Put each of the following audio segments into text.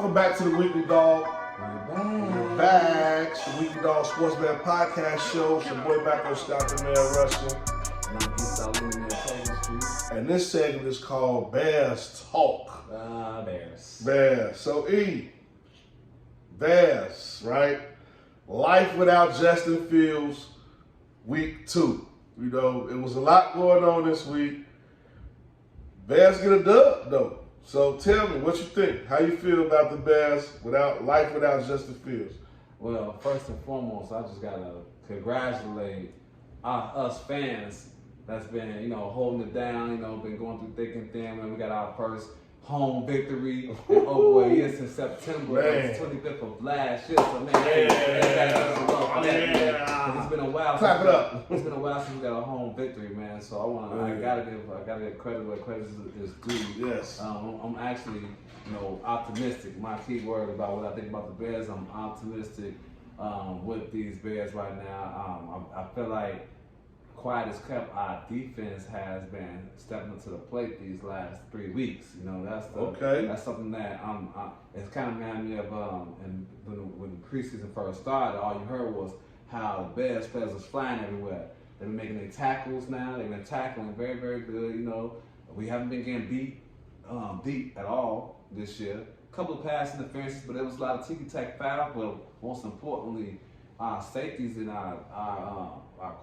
Welcome back to the Weekly Dog. We're back. It's the Weekly Dog Sportsman Podcast Show. It's your boy back on Scott E. Russell. And I'm Street. And this segment is called Bears Talk. Bears. Bears. So Bears, right? Life without Justin Fields, week 2. You know, it was a lot going on this week. Bears get a dub, though. So tell me, what you think? How you feel about the Bears without Justin Fields? Well, first and foremost, I just gotta congratulate us fans that's been, holding it down, been going through thick and thin. Man, we got our first home victory in over a year since September 25th of last year. So man, it's been a while. Clap it up. It's been a while since we got a home victory, man. So I gotta give credit where credit is due. Yes. I'm actually, optimistic. My key word about what I think about the Bears, I'm optimistic with these Bears right now. I feel like quiet as kept, our defense has been stepping up to the plate these last 3 weeks. That's something that it's kind of reminded me of when the preseason first started. All you heard was how the Bears players was flying everywhere. They've been making their tackles now. They've been tackling very, very good. We haven't been getting beat deep at all this year. A couple of pass interferences, but there was a lot of ticky-tack foul. But most importantly, our safeties and our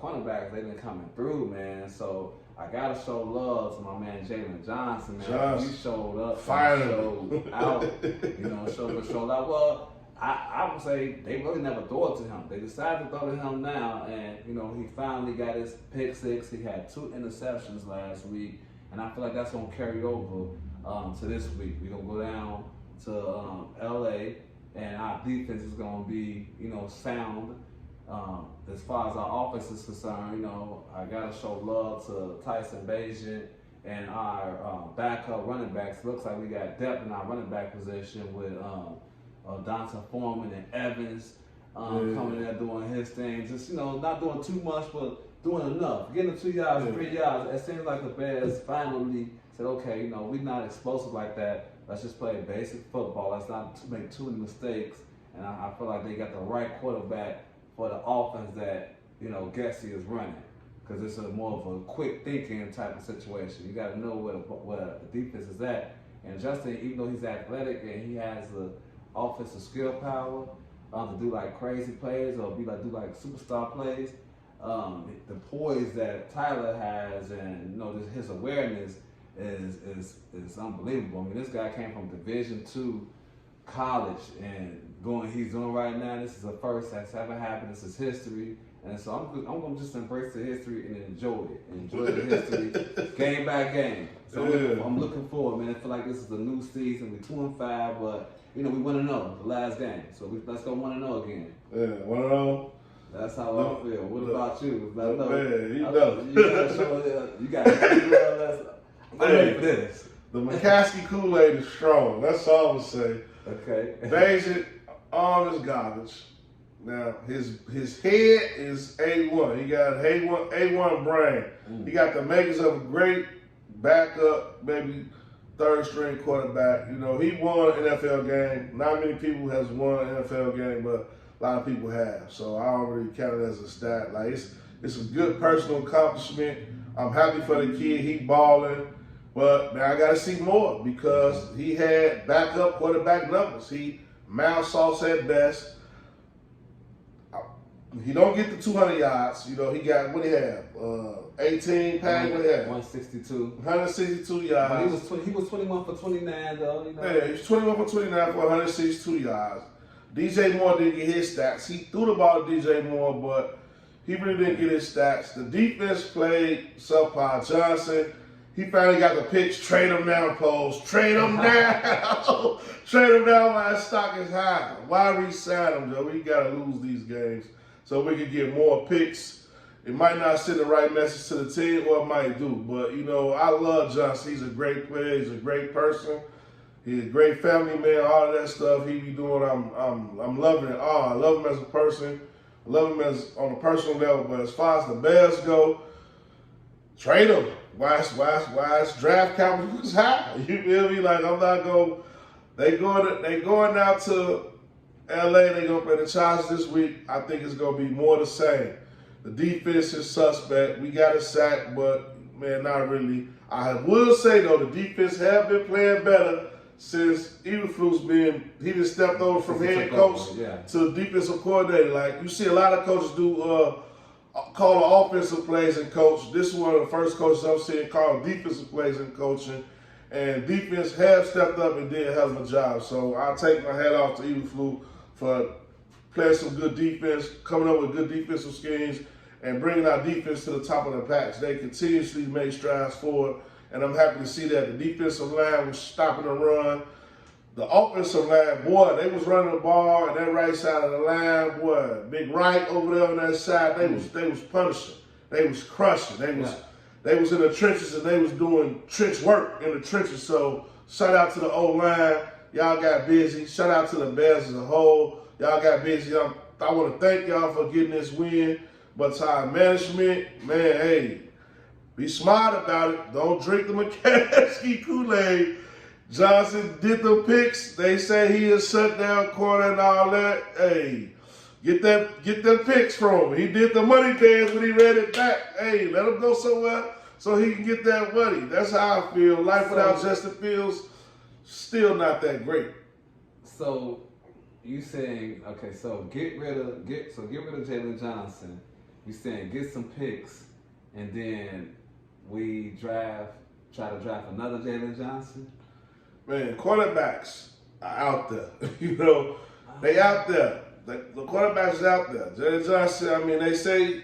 cornerbacks, they've been coming through, man. So I gotta show love to my man Jalen Johnson, man. He showed up, showed out, showed out. Well, I would say they really never threw it to him. They decided to throw it to him now, and he finally got his pick 6. He had 2 interceptions last week, and I feel like that's gonna carry over to this week. We're gonna go down to LA. And our defense is going to be, sound. As far as our offense is concerned, I got to show love to Tyson Bagent and our backup running backs. Looks like we got depth in our running back position with Dante Foreman and Evans coming in there doing his thing. Just, not doing too much, but doing enough. Getting the 2 yards, 3 yards. It seems like the Bears finally said, okay, we're not explosive like that. Let's just play basic football. Let's not make too many mistakes. And I feel like they got the right quarterback for the offense that, Gessie is running. Because it's more of a quick thinking type of situation. You got to know where the defense is at. And Justin, even though he's athletic and he has the offensive skill power to do like crazy plays or do like superstar plays, the poise that Tyler has and just his awareness is unbelievable. I mean, this guy came from Division II college and he's doing right now. This is the first that's ever happened. This is history, and so I'm gonna just embrace the history and enjoy the history, game by game. So I'm looking forward, man. I feel like this is a new season. We're 2-5, but we want to know the last game. So let's go 1-0 again. Yeah, 1-0. That's how I feel. What about you? You got. I'm ready for this. The McCaskey Kool-Aid is strong. That's all I'm gonna say. Okay. Basic arm is garbage. Now his head is A1. He got A1 brain. He got the makings of a great backup, maybe third string quarterback. He won an NFL game. Not many people has won an NFL game, but a lot of people have. So I don't really count it as a stat. Like it's a good personal accomplishment. I'm happy for the kid. He balling. But now I got to see more because he had backup quarterback numbers. He mouth sauce at best. He don't get the 200 yards. He got, what he have? 18 pass, what he have? 162. 162 yards. But he was 21 for 29 though. Yeah, he was 21 for 29 for 162 yards. DJ Moore didn't get his stats. He threw the ball to DJ Moore, but he really didn't get his stats. The defense played subpar. Johnson, he finally got the pitch. Trade him down, Poles. Trade him down. Trade him down while his stock is high. Why re-sign him, Joe? We got to lose these games so we can get more picks. It might not send the right message to the team, or it might do. But, I love Johnson. He's a great player. He's a great person. He's a great family man. All of that stuff he be doing, I'm loving it. I love him as a person. I love him on a personal level. But as far as the Bears go, trade him. Why is draft capital is high? You feel me? Like, I'm not going to They going out to LA. They gonna play the Chargers this week. I think it's gonna be more the same. The defense is suspect. We got a sack, but man, not really. I will say though, the defense have been playing better since Eberflus he just stepped over from head coach to defensive coordinator. Like you see a lot of coaches do call the offensive plays and coach. This is one of the first coaches I'm seeing call defensive plays and coaching. And defense have stepped up and did a hell of a job. So I'll take my hat off to Eberflus for playing some good defense, coming up with good defensive schemes, and bringing our defense to the top of the patch. They continuously make strides forward, and I'm happy to see that. The defensive line was stopping the run. The offensive line, boy, they was running the ball on that right side of the line, boy. Big right over there on that side, they was punishing. They was crushing. They was in the trenches and they was doing trench work in the trenches. So shout out to the O-line. Y'all got busy. Shout out to the Bears as a whole. Y'all got busy. I want to thank y'all for getting this win. But to our management, man, hey, be smart about it. Don't drink the McCaskey Kool-Aid. Johnson did the picks. They say he is shut down corner and all that. Hey, get them picks from him. He did the money dance when he read it back. Hey, let him go somewhere so he can get that money. That's how I feel. Life without Justin Fields, still not that great. So you saying, okay, so get rid of Jalen Johnson. You saying get some picks, and then we try to draft another Jalen Johnson? Man, quarterbacks are out there. They out there. The quarterbacks out there. Jalen Johnson, I mean, they say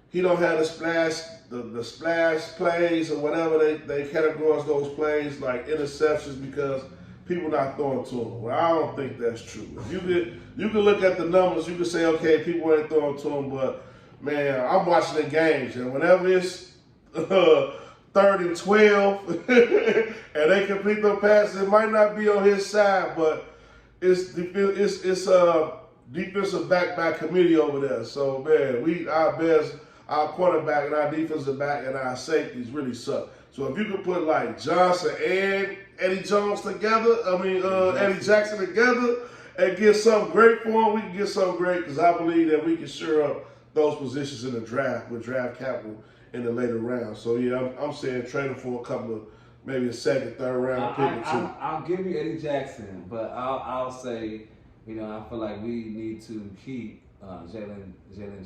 he don't have the splash plays or whatever they categorize those plays like interceptions because people not throwing to him. Well, I don't think that's true. You can look at the numbers. You can say, okay, people ain't throwing to him, but man, I'm watching the games, and whenever it's 3rd and 12 and they complete the passes, it might not be on his side, but it's defensive back by committee over there. So man, our quarterback and our defensive back and our safeties really suck. So if you could put like Johnson and Eddie Jones together, Eddie Jackson together, and get something great for him, we can get something great because I believe that we can shore up those positions in the draft with draft capital in the later rounds. So yeah, I'm saying trade him for a couple of maybe a second, third round pick or two. I'll give you Eddie Jackson, but I'll say, I feel like we need to keep Jalen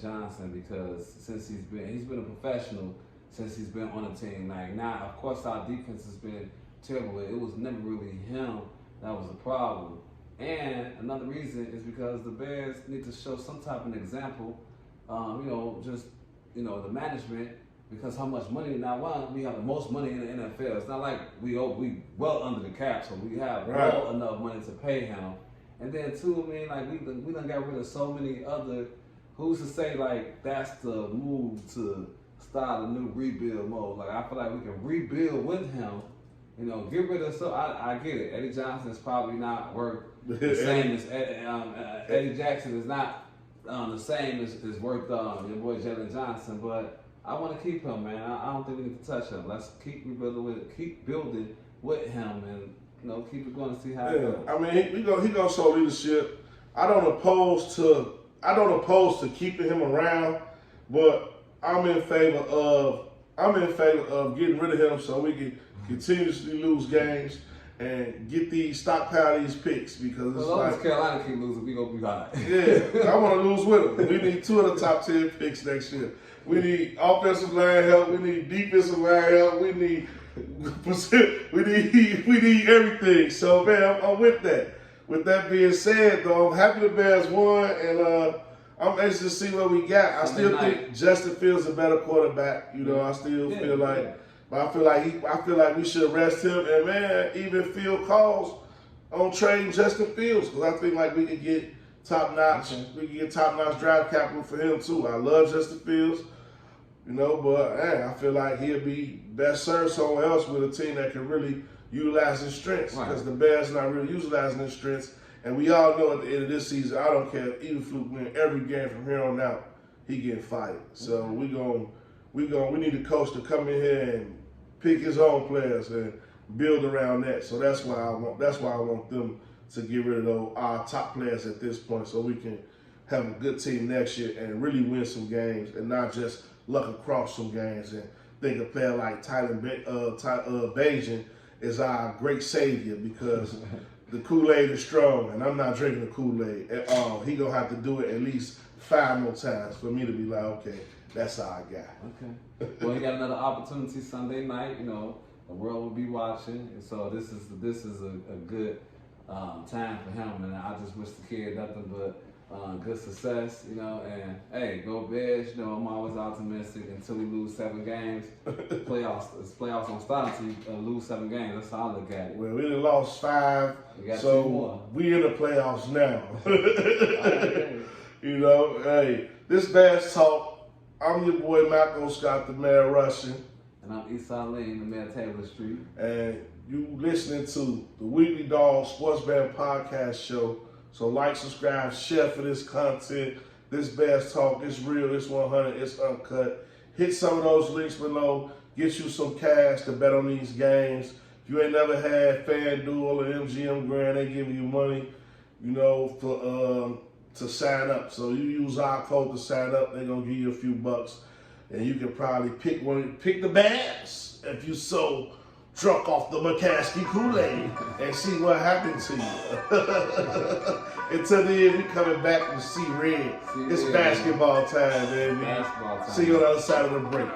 Johnson because since he's been a professional since he's been on the team. Like now, of course, our defense has been terrible. It was never really him that was the problem. And another reason is because the Bears need to show some type of example. The management, because how much money now? We have the most money in the NFL. It's not like we well under the cap, so we have well enough money to pay him. And then too, we done got rid of so many other. Who's to say like that's the move to start a new rebuild mode? Like I feel like we can rebuild with him. Get rid of I get it. Eddie Johnson is probably not worth the same as Eddie Jackson is not the same as worth your boy Jalen Johnson, but I want to keep him, man. I don't think we need to touch him. Let's keep building with him, and keep it going and see how it goes. I mean, he gonna show leadership. I don't oppose to keeping him around, but I'm in favor of getting rid of him so we can continuously lose games and get stockpile these picks because it's like Carolina keep losing, we gonna be fine. Yeah, I want to lose with them. We need 2 of the top 10 picks next year. We need offensive line help. We need defensive line help. We need everything. So man, I'm with that. With that being said, though, I'm happy the Bears won, and I'm anxious to see what we got. I still think Justin Fields is a better quarterback. I still feel like. But I feel like we should rest him, and man, even field calls on trading Justin Fields because I think like we could get top notch. Okay. We can get top notch draft capital for him too. I love Justin Fields, but man, I feel like he'll be best served somewhere else with a team that can really utilize his strengths because the Bears not really utilizing his strengths. And we all know at the end of this season, I don't care if Eberflus win every game from here on out, he getting fired. So we need a coach to come in here and pick his own players and build around that. So that's why I want them to get rid of our top players at this point so we can have a good team next year and really win some games and not just luck across some games and think a player like Tyler Bajan is our great savior because the Kool-Aid is strong and I'm not drinking the Kool-Aid at all. He gonna have to do it at least 5 more times for me to be like, okay, that's our guy. Okay. Well, he got another opportunity Sunday night. You know, the world will be watching, and so this is a good time for him. And I just wish the kid nothing but good success. You know, and hey, go Bears. You know, I'm always optimistic until we lose 7 games. Playoffs don't start until you lose 7 games. That's how I look at it. Well, we done lost 5, We got 2 so more. we in the playoffs now. Right. You know, hey, this Bass Talk. I'm your boy M.Scott, the Mayor Russian. And I'm Eastside Lane, the Mayor Taylor Street. And you listening to the Weekly Dog Sports Betting Podcast Show. So like, subscribe, share for this content. This Bass Talk, it's real, it's 100, it's uncut. Hit some of those links below. Get you some cash to bet on these games. If you ain't never had FanDuel or MGM Grand, they give you money, you know, for to sign up. So you use our code to sign up, they're gonna give you a few bucks. And you can probably pick the Bears if you so drunk off the McCaskey Kool-Aid and see what happens to you. Until then, we coming back to see red. It's basketball time, baby. Basketball time. See you on the other side of the break.